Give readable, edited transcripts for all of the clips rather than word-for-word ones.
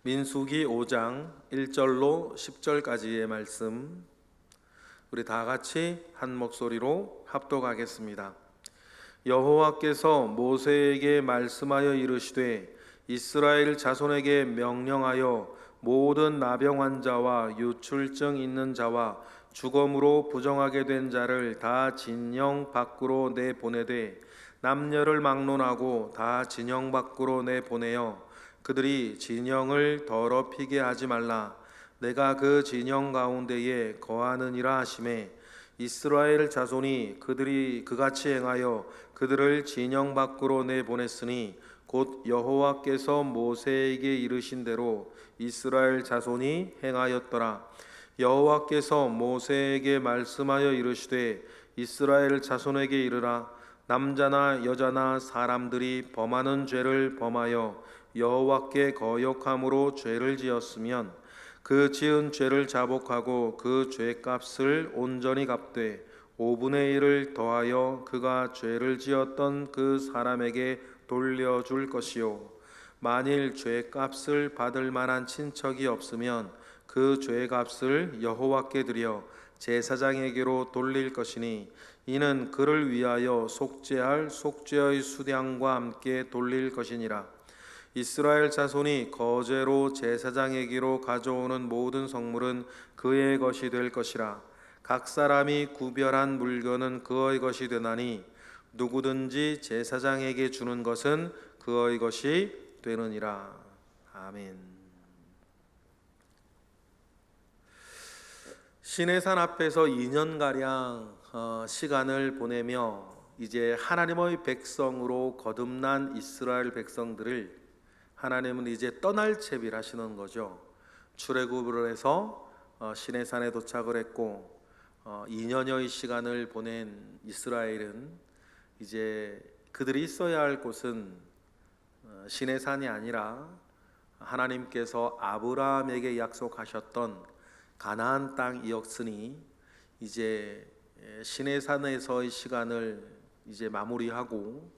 민수기 5장 1절로 10절까지의 말씀, 우리 다 같이 한 목소리로 합독하겠습니다. 여호와께서 모세에게 말씀하여 이르시되 이스라엘 자손에게 명령하여 모든 나병 환자와 유출증 있는 자와 죽음으로 부정하게 된 자를 다 진영 밖으로 내보내되 남녀를 막론하고 다 진영 밖으로 내보내어 그들이 진영을 더럽히게 하지 말라. 내가 그 진영 가운데에 거하느니라 하시매 이스라엘 자손이 그들이 그같이 행하여 그들을 진영 밖으로 내보냈으니 곧 여호와께서 모세에게 이르신 대로 이스라엘 자손이 행하였더라. 여호와께서 모세에게 말씀하여 이르시되 이스라엘 자손에게 이르라. 남자나 여자나 사람들이 범하는 죄를 범하여 여호와께 거역함으로 죄를 지었으면 그 지은 죄를 자복하고 그 죄값을 온전히 갚되 5분의 1을 더하여 그가 죄를 지었던 그 사람에게 돌려줄 것이요, 만일 죄값을 받을 만한 친척이 없으면 그 죄값을 여호와께 드려 제사장에게로 돌릴 것이니 이는 그를 위하여 속죄할 속죄의 수량과 함께 돌릴 것이니라. 이스라엘 자손이 거제로 제사장에게로 가져오는 모든 성물은 그의 것이 될 것이라. 각 사람이 구별한 물건은 그의 것이 되나니 누구든지 제사장에게 주는 것은 그의 것이 되느니라. 아멘. 시내산 앞에서 2년가량 시간을 보내며 이제 하나님의 백성으로 거듭난 이스라엘 백성들을 하나님은 이제 떠날 채비를 하시는 거죠. 출애굽을 해서 시내산에 도착을 했고 2년여의 시간을 보낸 이스라엘은 이제 그들이 있어야 할 곳은 시내산이 아니라 하나님께서 아브라함에게 약속하셨던 가나안 땅이었으니 이제 시내산에서의 시간을 이제 마무리하고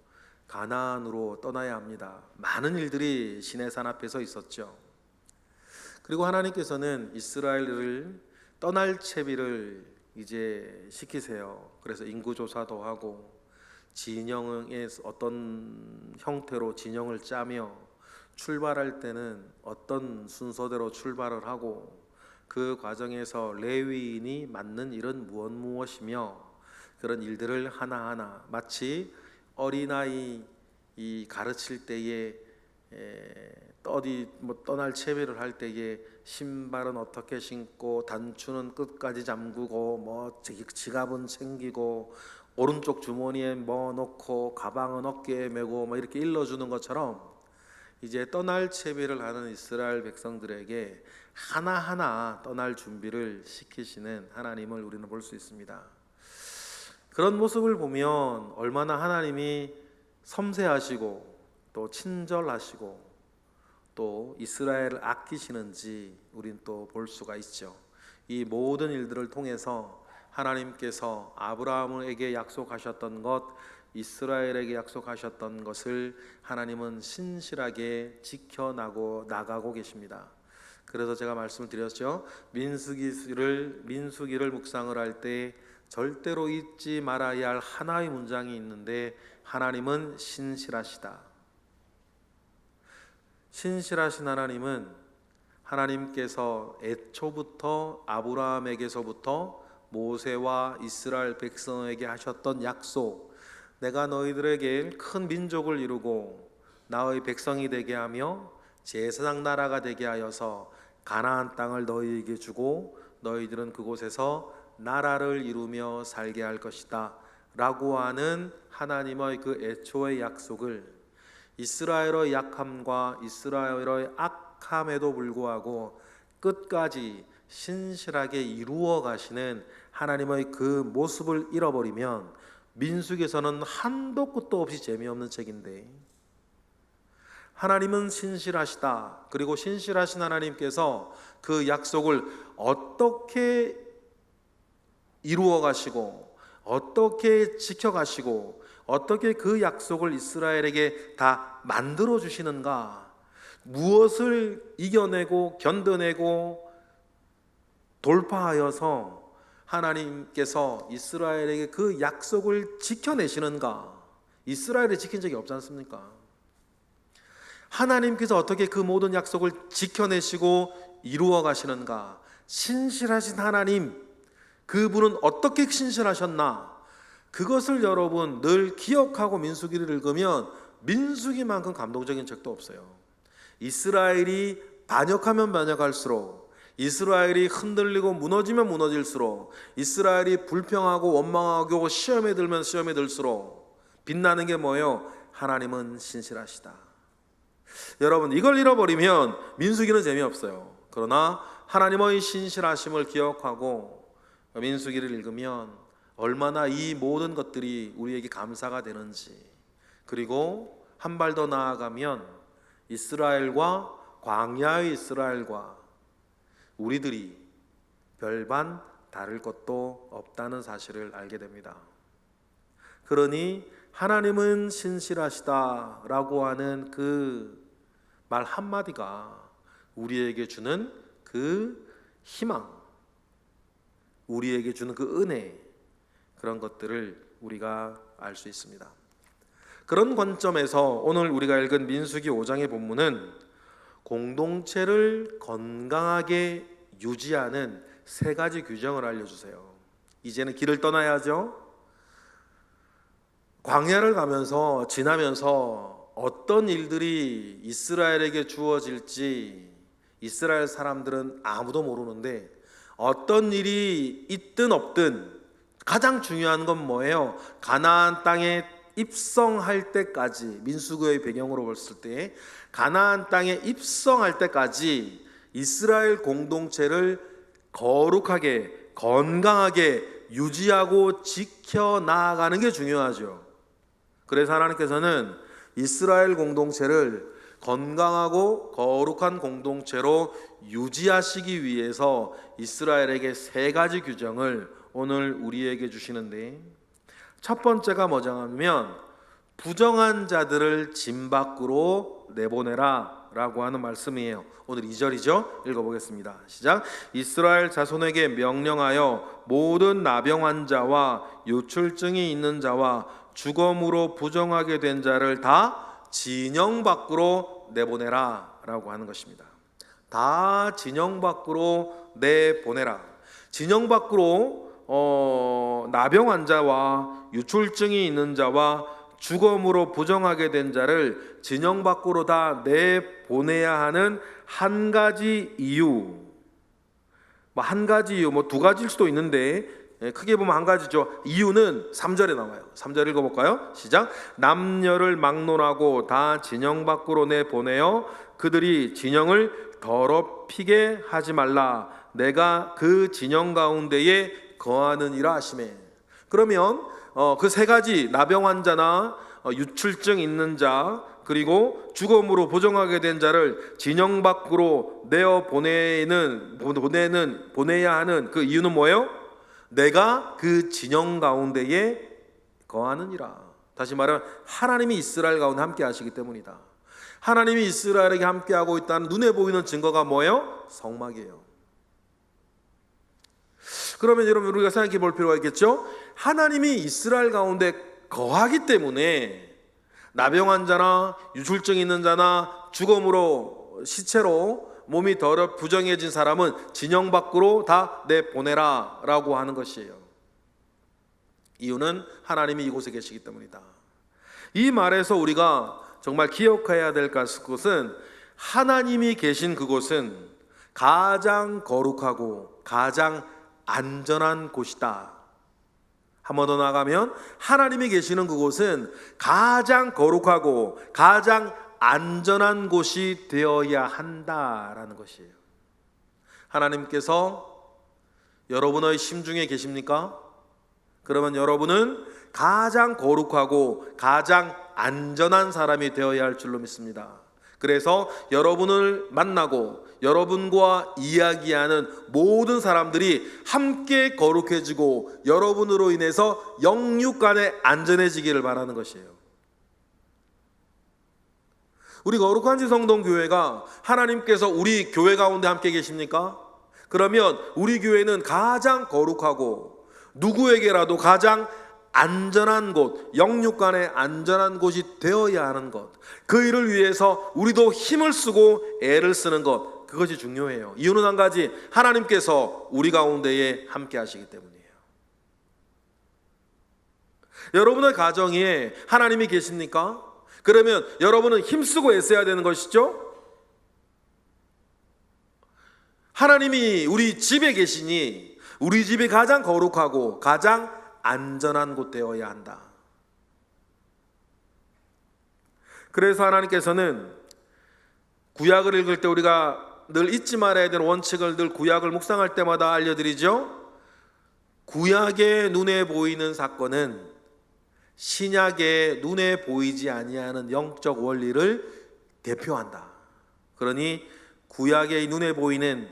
가나안으로 떠나야 합니다. 많은 일들이 시내산 앞에서 있었죠. 그리고 하나님께서는 이스라엘을 떠날 채비를 이제 시키세요. 그래서 인구조사도 하고 진영의 어떤 형태로 진영을 짜며 출발할 때는 어떤 순서대로 출발을 하고 그 과정에서 레위인이 맡는 일은 무엇이며 그런 일들을 하나하나 마치 어린아이 가르칠 때에 떠날 채비를 할 때에 신발은 어떻게 신고 단추는 끝까지 잠그고 지갑은 챙기고 오른쪽 주머니에 넣고 가방은 어깨에 메고 이렇게 일러주는 것처럼 이제 떠날 채비를 하는 이스라엘 백성들에게 하나하나 떠날 준비를 시키시는 하나님을 우리는 볼 수 있습니다. 그런 모습을 보면 얼마나 하나님이 섬세하시고 또 친절하시고 또 이스라엘을 아끼시는지 우린 또 볼 수가 있죠. 이 모든 일들을 통해서 하나님께서 아브라함에게 약속하셨던 것, 이스라엘에게 약속하셨던 것을 하나님은 신실하게 지켜나가고 계십니다. 그래서 제가 말씀을 드렸죠. 민수기를 묵상을 할 때 절대로 잊지 말아야 할 하나의 문장이 있는데 하나님은 신실하시다. 신실하신 하나님은 하나님께서 애초부터 아브라함에게서부터 모세와 이스라엘 백성에게 하셨던 약속, 내가 너희들에게 큰 민족을 이루고 나의 백성이 되게 하며 제사장 나라가 되게 하여서 가나안 땅을 너희에게 주고 너희들은 그곳에서 나라를 이루며 살게 할 것이다 라고 하는 하나님의 그 애초의 약속을 이스라엘의 약함과 이스라엘의 악함에도 불구하고 끝까지 신실하게 이루어 가시는 하나님의 그 모습을 잃어버리면 민수기에서는 한도 끝도 없이 재미없는 책인데, 하나님은 신실하시다. 그리고 신실하신 하나님께서 그 약속을 어떻게 이루어 가시고 어떻게 지켜 가시고 어떻게 그 약속을 이스라엘에게 다 만들어 주시는가, 무엇을 이겨내고 견뎌내고 돌파하여서 하나님께서 이스라엘에게 그 약속을 지켜내시는가? 이스라엘이 지킨 적이 없지 않습니까? 하나님께서 어떻게 그 모든 약속을 지켜내시고 이루어 가시는가? 신실하신 하나님, 그분은 어떻게 신실하셨나? 그것을 여러분 늘 기억하고 민수기를 읽으면 민수기만큼 감동적인 책도 없어요. 이스라엘이 반역하면 반역할수록, 이스라엘이 흔들리고 무너지면 무너질수록, 이스라엘이 불평하고 원망하고 시험에 들면 시험에 들수록 빛나는 게 뭐예요? 하나님은 신실하시다. 여러분, 이걸 잃어버리면 민수기는 재미없어요. 그러나 하나님의 신실하심을 기억하고 민수기를 읽으면 얼마나 이 모든 것들이 우리에게 감사가 되는지, 그리고 한 발 더 나아가면 이스라엘과 광야의 이스라엘과 우리들이 별반 다를 것도 없다는 사실을 알게 됩니다. 그러니 하나님은 신실하시다라고 하는 그 말 한마디가 우리에게 주는 그 희망, 우리에게 주는 그 은혜, 그런 것들을 우리가 알 수 있습니다. 그런 관점에서 오늘 우리가 읽은 민수기 5장의 본문은 공동체를 건강하게 유지하는 세 가지 규정을 알려주세요. 이제는 길을 떠나야죠. 광야를 가면서 지나면서 어떤 일들이 이스라엘에게 주어질지 이스라엘 사람들은 아무도 모르는데, 어떤 일이 있든 없든 가장 중요한 건 뭐예요? 가나안 땅에 입성할 때까지, 민수기의 배경으로 봤을 때 가나안 땅에 입성할 때까지 이스라엘 공동체를 거룩하게 건강하게 유지하고 지켜나가는 게 중요하죠. 그래서 하나님께서는 이스라엘 공동체를 건강하고 거룩한 공동체로 유지하시기 위해서 이스라엘에게 세 가지 규정을 오늘 우리에게 주시는데, 첫 번째가 뭐냐면 부정한 자들을 진 밖으로 내보내라 라고 하는 말씀이에요. 오늘 2절이죠. 읽어보겠습니다. 시작. 이스라엘 자손에게 명령하여 모든 나병 자와 요출증이 있는 자와 주검으로 부정하게 된 자를 다 진영 밖으로 내보내라 라고 하는 것입니다. 다 진영 밖으로 내보내라. 진영 밖으로 나병 환자와 유출증이 있는 자와 주검으로 부정하게 된 자를 진영 밖으로 다 내보내야 하는 한 가지 이유, 한 가지 이유, 두 가지일 수도 있는데 크게 보면 한 가지죠. 이유는 3절에 나와요. 3절 읽어볼까요? 시작. 남녀를 막론하고 다 진영 밖으로 내보내어 그들이 진영을 더럽히게 하지 말라. 내가 그 진영 가운데에 거하느니라 하시매. 그러면 그 세 가지, 나병 환자나 유출증 있는 자, 그리고 주검으로 부정하게 된 자를 진영 밖으로 내어 보내야 하는 그 이유는 뭐예요? 내가 그 진영 가운데에 거하느니라. 다시 말하면 하나님이 이스라엘 가운데 함께 하시기 때문이다. 하나님이 이스라엘에게 함께 하고 있다는 눈에 보이는 증거가 뭐예요? 성막이에요. 그러면 여러분, 우리가 생각해 볼 필요가 있겠죠? 하나님이 이스라엘 가운데 거하기 때문에 나병 환자나 유출증 있는 자나 주검으로 시체로 몸이 더럽 부정해진 사람은 진영 밖으로 다 내보내라 라고 하는 것이에요. 이유는 하나님이 이곳에 계시기 때문이다. 이 말에서 우리가 정말 기억해야 될 것은, 하나님이 계신 그곳은 가장 거룩하고 가장 안전한 곳이다. 한 번 더 나가면 하나님이 계시는 그곳은 가장 거룩하고 가장 안전한 곳이 되어야 한다라는 것이에요. 하나님께서 여러분의 심중에 계십니까? 그러면 여러분은 가장 거룩하고 가장 안전한 사람이 되어야 할 줄로 믿습니다. 그래서 여러분을 만나고 여러분과 이야기하는 모든 사람들이 함께 거룩해지고 여러분으로 인해서 영육 간에 안전해지기를 바라는 것이에요. 우리 거룩한 지성동교회가 하나님께서 우리 교회 가운데 함께 계십니까? 그러면 우리 교회는 가장 거룩하고 누구에게라도 가장 안전한 곳, 영육간의 안전한 곳이 되어야 하는 것, 그 일을 위해서 우리도 힘을 쓰고 애를 쓰는 것, 그것이 중요해요. 이유는 한 가지, 하나님께서 우리 가운데에 함께 하시기 때문이에요. 여러분의 가정에 하나님이 계십니까? 그러면 여러분은 힘쓰고 애써야 되는 것이죠. 하나님이 우리 집에 계시니 우리 집이 가장 거룩하고 가장 안전한 곳 되어야 한다. 그래서 하나님께서는 구약을 읽을 때 우리가 늘 잊지 말아야 되는 원칙을 늘 구약을 묵상할 때마다 알려드리죠. 구약의 눈에 보이는 사건은 신약의 눈에 보이지 아니하는 영적 원리를 대표한다. 그러니 구약의 눈에 보이는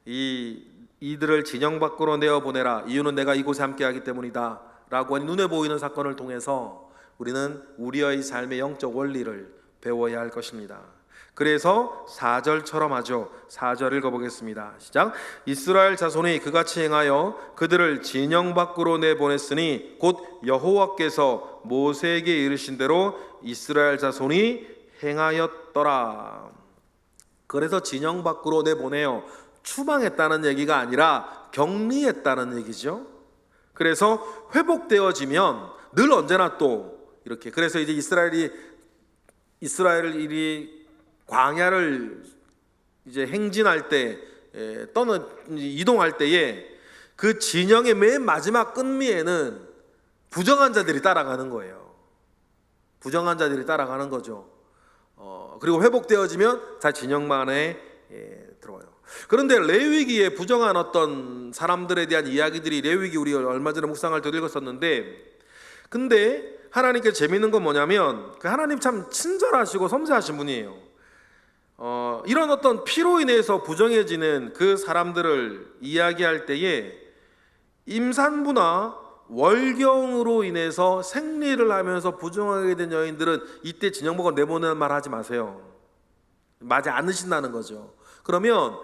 이들을 진영 밖으로 내어보내라, 이유는 내가 이곳에 함께하기 때문이다 라고 하는 눈에 보이는 사건을 통해서 우리는 우리의 삶의 영적 원리를 배워야 할 것입니다. 그래서 4절처럼 하죠. 4절 읽어보겠습니다. 시작. 이스라엘 자손이 그같이 행하여 그들을 진영 밖으로 내보냈으니 곧 여호와께서 모세에게 이르신 대로 이스라엘 자손이 행하였더라. 그래서 진영 밖으로 내보내요. 추방했다는 얘기가 아니라 격리했다는 얘기죠. 그래서 회복되어지면 늘 언제나 또 이렇게, 그래서 이제 이스라엘이 광야를 이제 행진할 때, 이동할 때에 그 진영의 맨 마지막 끝미에는 부정한 자들이 따라가는 거예요. 부정한 자들이 따라가는 거죠. 그리고 회복되어지면 다 진영만에 들어와요. 그런데 레위기에 부정한 어떤 사람들에 대한 이야기들이, 레위기 우리 얼마 전에 묵상할 때 읽었었는데, 근데 하나님께 재밌는 건 뭐냐면 그 하나님 참 친절하시고 섬세하신 분이에요. 이런 어떤 피로 인해서 부정해지는 그 사람들을 이야기할 때에 임산부나 월경으로 인해서 생리를 하면서 부정하게 된 여인들은 이때 진영밖으로 내보내는 말 하지 마세요. 맞지 않으신다는 거죠. 그러면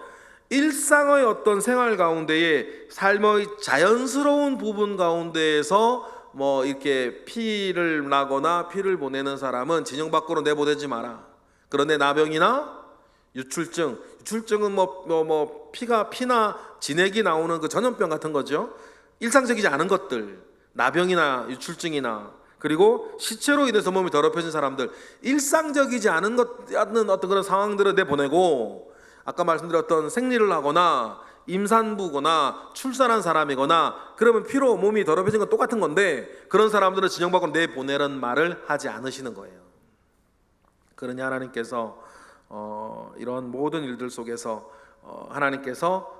일상의 어떤 생활 가운데에 삶의 자연스러운 부분 가운데에서 뭐 이렇게 피를 나거나 피를 보내는 사람은 진영 밖으로 내보내지 마라. 그런데 나병이나 유출증은 피나 진액이 나오는 그 전염병 같은 거죠. 일상적이지 않은 것들, 나병이나 유출증이나, 그리고 시체로 인해서 몸이 더럽혀진 사람들, 일상적이지 않은 어떤 그런 상황들을 내보내고, 아까 말씀드렸던 생리를 하거나 임산부거나 출산한 사람이거나 그러면 피로 몸이 더럽혀진 건 똑같은 건데, 그런 사람들은 진영 밖으로 내보내는 말을 하지 않으시는 거예요. 그러니 하나님께서 이런 모든 일들 속에서 하나님께서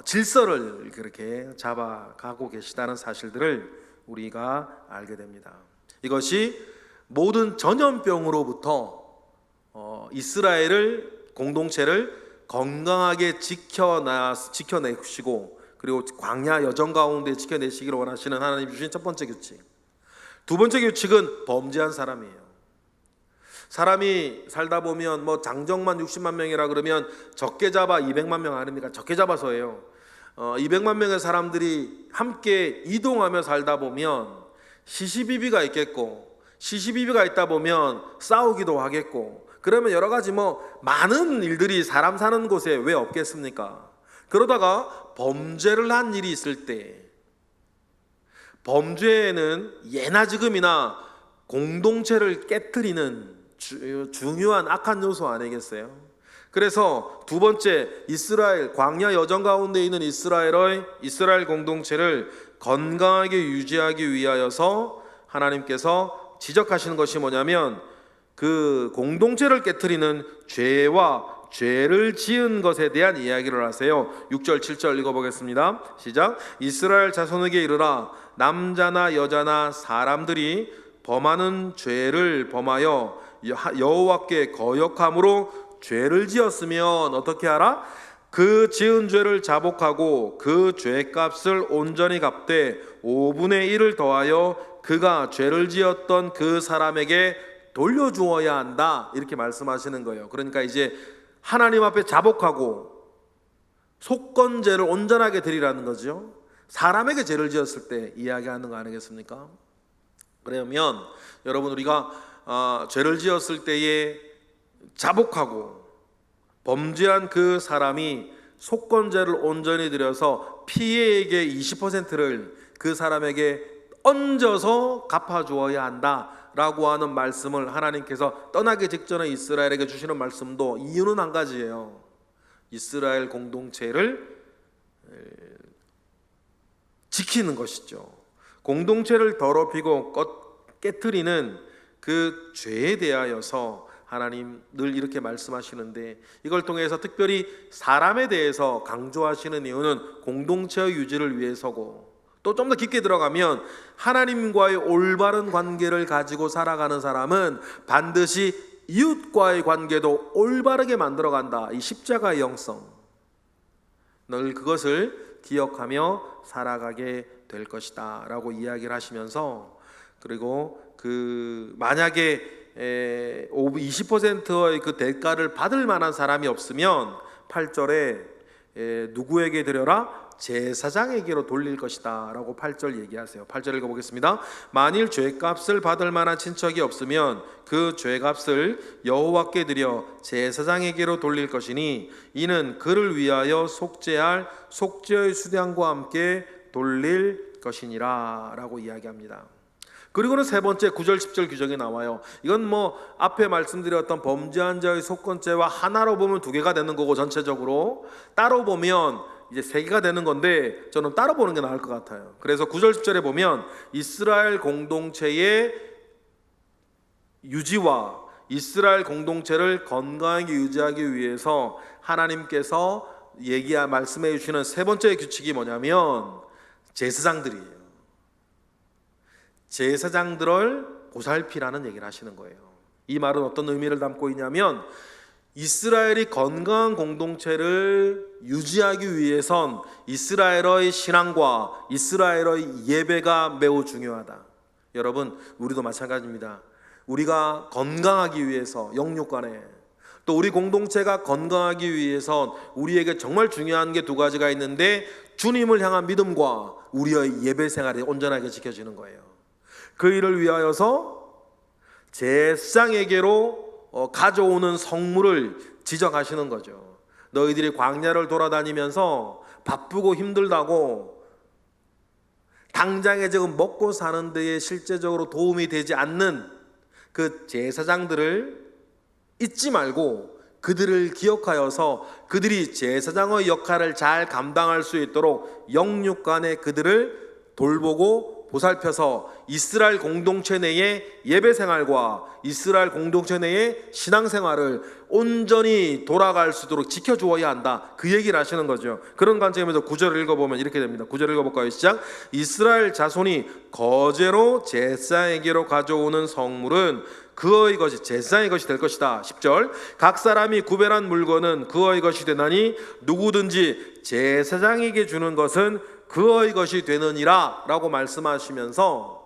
질서를 그렇게 잡아가고 계시다는 사실들을 우리가 알게 됩니다. 이것이 모든 전염병으로부터 이스라엘을, 공동체를 건강하게 지켜내시고, 그리고 광야 여정 가운데 지켜내시기를 원하시는 하나님 주신 첫 번째 규칙. 두 번째 규칙은 범죄한 사람이에요. 사람이 살다 보면 뭐 장정만 60만 명이라 그러면 적게 잡아 200만 명 아닙니까? 적게 잡아서예요. 200만 명의 사람들이 함께 이동하며 살다 보면 시시비비가 있겠고, 시시비비가 있다 보면 싸우기도 하겠고, 그러면 여러 가지 많은 일들이 사람 사는 곳에 왜 없겠습니까? 그러다가 범죄를 한 일이 있을 때, 범죄에는 예나 지금이나 공동체를 깨트리는 중요한 악한 요소 아니겠어요? 그래서 두 번째, 이스라엘 광야 여정 가운데 있는 이스라엘 공동체를 건강하게 유지하기 위하여서 하나님께서 지적하시는 것이 뭐냐면, 그 공동체를 깨트리는 죄와 죄를 지은 것에 대한 이야기를 하세요. 6절 7절 읽어보겠습니다. 시작. 이스라엘 자손에게 이르라. 남자나 여자나 사람들이 범하는 죄를 범하여 여호와께 거역함으로 죄를 지었으면 어떻게 하라? 그 지은 죄를 자복하고 그 죄값을 온전히 갚되 5분의 1을 더하여 그가 죄를 지었던 그 사람에게 돌려주어야 한다, 이렇게 말씀하시는 거예요. 그러니까 이제 하나님 앞에 자복하고 속건제를 온전하게 드리라는 거죠. 사람에게 죄를 지었을 때 이야기하는 거 아니겠습니까? 그러면 여러분, 우리가 죄를 지었을 때에 자복하고 범죄한 그 사람이 속건제를 온전히 드려서 피해액의 20%를 그 사람에게 얹어서 갚아주어야 한다라고 하는 말씀을 하나님께서 떠나기 직전에 이스라엘에게 주시는 말씀도 이유는 한 가지예요. 이스라엘 공동체를 지키는 것이죠. 공동체를 더럽히고 깨트리는 그 죄에 대하여서 하나님 늘 이렇게 말씀하시는데, 이걸 통해서 특별히 사람에 대해서 강조하시는 이유는 공동체의 유지를 위해서고, 또 좀 더 깊게 들어가면 하나님과의 올바른 관계를 가지고 살아가는 사람은 반드시 이웃과의 관계도 올바르게 만들어간다. 이 십자가의 영성, 늘 그것을 기억하며 살아가게 될 것이다 라고 이야기를 하시면서, 그리고 만약에 20%의 그 대가를 받을 만한 사람이 없으면 8절에 누구에게 드려라? 제사장에게로 돌릴 것이다 라고 8절 얘기하세요. 8절 읽어보겠습니다. 만일 죄값을 받을 만한 친척이 없으면 그 죄값을 여호와께 드려 제사장에게로 돌릴 것이니 이는 그를 위하여 속죄할 속죄의 수량과 함께 돌릴 것이니라 라고 이야기합니다. 그리고는 세 번째 9절 10절 규정이 나와요. 이건 앞에 말씀드렸던 범죄한 자의 속건죄와 하나로 보면 2개가 되는 거고, 전체적으로 따로 보면 이제 3개가 되는 건데, 저는 따로 보는 게 나을 것 같아요. 그래서 9절 10절에 보면 이스라엘 공동체의 유지와 이스라엘 공동체를 건강하게 유지하기 위해서 하나님께서 말씀해 주시는 세 번째 규칙이 뭐냐면 제사장들이에요. 제사장들을 보살피라는 얘기를 하시는 거예요. 이 말은 어떤 의미를 담고 있냐면, 이스라엘이 건강한 공동체를 유지하기 위해선 이스라엘의 신앙과 이스라엘의 예배가 매우 중요하다. 여러분, 우리도 마찬가지입니다. 우리가 건강하기 위해서 영육간에, 또 우리 공동체가 건강하기 위해선 우리에게 정말 중요한 게 2가지가 있는데, 주님을 향한 믿음과 우리의 예배 생활이 온전하게 지켜지는 거예요. 그 일을 위하여서 제사장에게로 가져오는 성물을 지적하시는 거죠. 너희들이 광야를 돌아다니면서 바쁘고 힘들다고 당장에 지금 먹고 사는 데에 실제적으로 도움이 되지 않는 그 제사장들을 잊지 말고 그들을 기억하여서 그들이 제사장의 역할을 잘 감당할 수 있도록 영육간에 그들을 돌보고 보살펴서 이스라엘 공동체 내의 예배 생활과 이스라엘 공동체 내의 신앙 생활을 온전히 돌아갈 수 있도록 지켜주어야 한다, 그 얘기를 하시는 거죠. 그런 관점에서 9절을 읽어보면 이렇게 됩니다. 9절 읽어볼까요? 시작. 이스라엘 자손이 거제로 제사장에게로 가져오는 성물은 그의 것이, 제사장의 것이 될 것이다. 10절. 각 사람이 구별한 물건은 그의 것이 되나니 누구든지 제사장에게 주는 것은 그의 것이 되느니라 라고 말씀하시면서,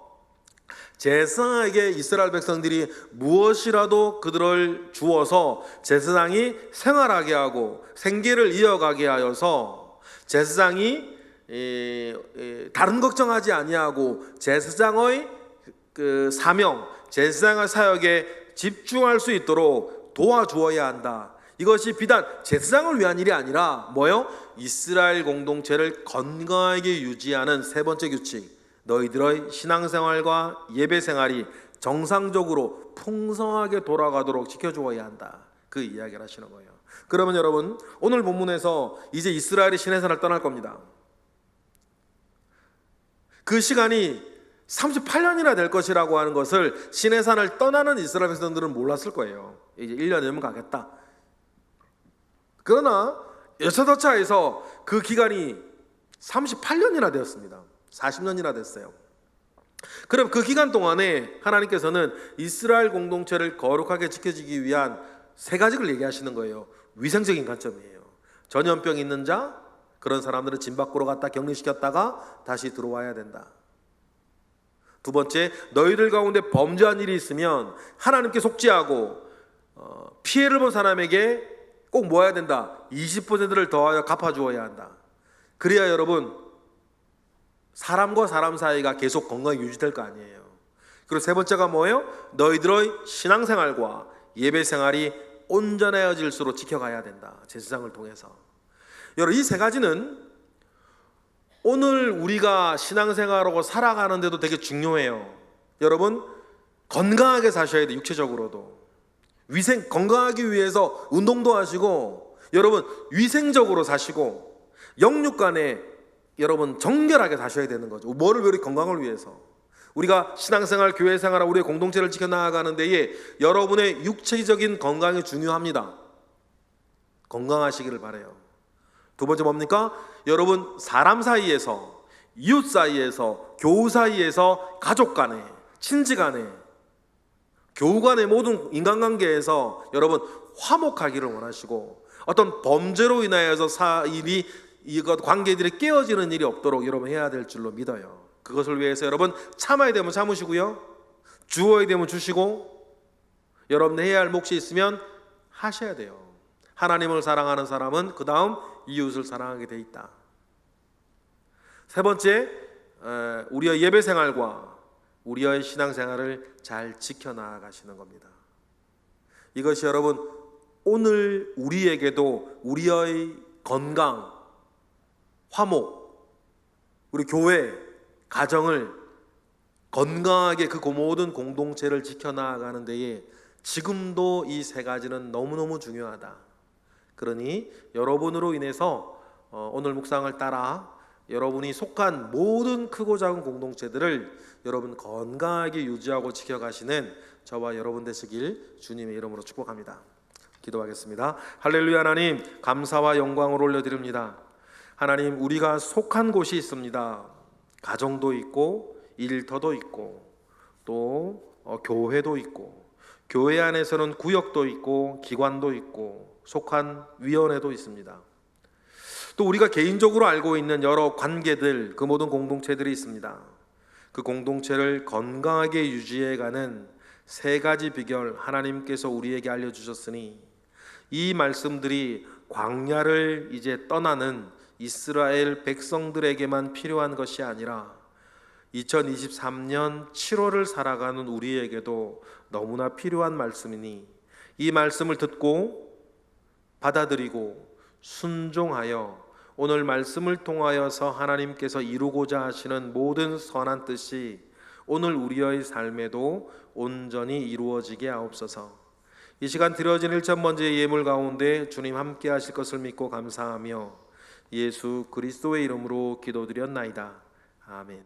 제사장에게 이스라엘 백성들이 무엇이라도 그들을 주어서 제사장이 생활하게 하고 생계를 이어가게 하여서 제사장이 다른 걱정하지 아니하고 제사장의 그 사명, 제사장의 사역에 집중할 수 있도록 도와주어야 한다. 이것이 비단 제사장을 위한 일이 아니라 뭐요? 이스라엘 공동체를 건강하게 유지하는 세 번째 규칙, 너희들의 신앙생활과 예배생활이 정상적으로 풍성하게 돌아가도록 지켜주어야 한다, 그 이야기를 하시는 거예요. 그러면 여러분, 오늘 본문에서 이제 이스라엘이 시내산을 떠날 겁니다. 그 시간이 38년이나 될 것이라고 하는 것을 시내산을 떠나는 이스라엘 백성들은 몰랐을 거예요. 이제 1년이면 가겠다. 그러나 여차저차해서 그 기간이 38년이나 되었습니다. 40년이나 됐어요. 그럼 그 기간 동안에 하나님께서는 이스라엘 공동체를 거룩하게 지켜지기 위한 3가지를 얘기하시는 거예요. 위생적인 관점이에요. 전염병 있는 자, 그런 사람들은 진 밖으로 갔다 격리시켰다가 다시 들어와야 된다. 두 번째, 너희들 가운데 범죄한 일이 있으면 하나님께 속죄하고 피해를 본 사람에게 꼭 뭐 해야 된다? 20%를 더하여 갚아주어야 한다. 그래야 여러분 사람과 사람 사이가 계속 건강히 유지될 거 아니에요. 그리고 세 번째가 뭐예요? 너희들의 신앙생활과 예배생활이 온전해질수록 지켜가야 된다. 제사장을 통해서. 여러분 이 세 가지는 오늘 우리가 신앙생활하고 살아가는데도 되게 중요해요. 여러분 건강하게 사셔야 돼요. 육체적으로도 건강하기 위해서 운동도 하시고, 여러분 위생적으로 사시고, 영육간에 여러분 정결하게 사셔야 되는 거죠. 뭐를 왜 건강을 위해서. 우리가 신앙생활, 교회생활, 우리의 공동체를 지켜나가는 데에 여러분의 육체적인 건강이 중요합니다. 건강하시기를 바라요. 두 번째 뭡니까? 여러분 사람 사이에서, 이웃 사이에서, 교우 사이에서, 가족 간에, 친지 간에, 교우 간의 모든 인간관계에서 여러분 화목하기를 원하시고, 어떤 범죄로 인하여서 관계들이 깨어지는 일이 없도록 여러분 해야 될 줄로 믿어요. 그것을 위해서 여러분 참아야 되면 참으시고요, 주어야 되면 주시고, 여러분 해야 할 몫이 있으면 하셔야 돼요. 하나님을 사랑하는 사람은 그 다음 이웃을 사랑하게 돼 있다. 세 번째, 우리의 예배생활과 우리의 신앙생활을 잘 지켜나가시는 겁니다. 이것이 여러분 오늘 우리에게도 우리의 건강, 화목, 우리 교회, 가정을 건강하게 그 모든 공동체를 지켜나가는 데에 지금도 이 세 가지는 너무너무 중요하다. 그러니 여러분으로 인해서 오늘 묵상을 따라 여러분이 속한 모든 크고 작은 공동체들을 여러분 건강하게 유지하고 지켜가시는 저와 여러분 되시길 주님의 이름으로 축복합니다. 기도하겠습니다. 할렐루야. 하나님 감사와 영광을 올려드립니다. 하나님 우리가 속한 곳이 있습니다. 가정도 있고 일터도 있고 또 교회도 있고, 교회 안에서는 구역도 있고 기관도 있고 속한 위원회도 있습니다. 또 우리가 개인적으로 알고 있는 여러 관계들, 그 모든 공동체들이 있습니다. 그 공동체를 건강하게 유지해가는 세 가지 비결 하나님께서 우리에게 알려주셨으니, 이 말씀들이 광야를 이제 떠나는 이스라엘 백성들에게만 필요한 것이 아니라 2023년 7월을 살아가는 우리에게도 너무나 필요한 말씀이니, 이 말씀을 듣고 받아들이고 순종하여 오늘 말씀을 통하여서 하나님께서 이루고자 하시는 모든 선한 뜻이 오늘 우리의 삶에도 온전히 이루어지게 하옵소서. 이 시간 드려진 1,000번째의 예물 가운데 주님 함께 하실 것을 믿고 감사하며 예수 그리스도의 이름으로 기도드렸나이다. 아멘.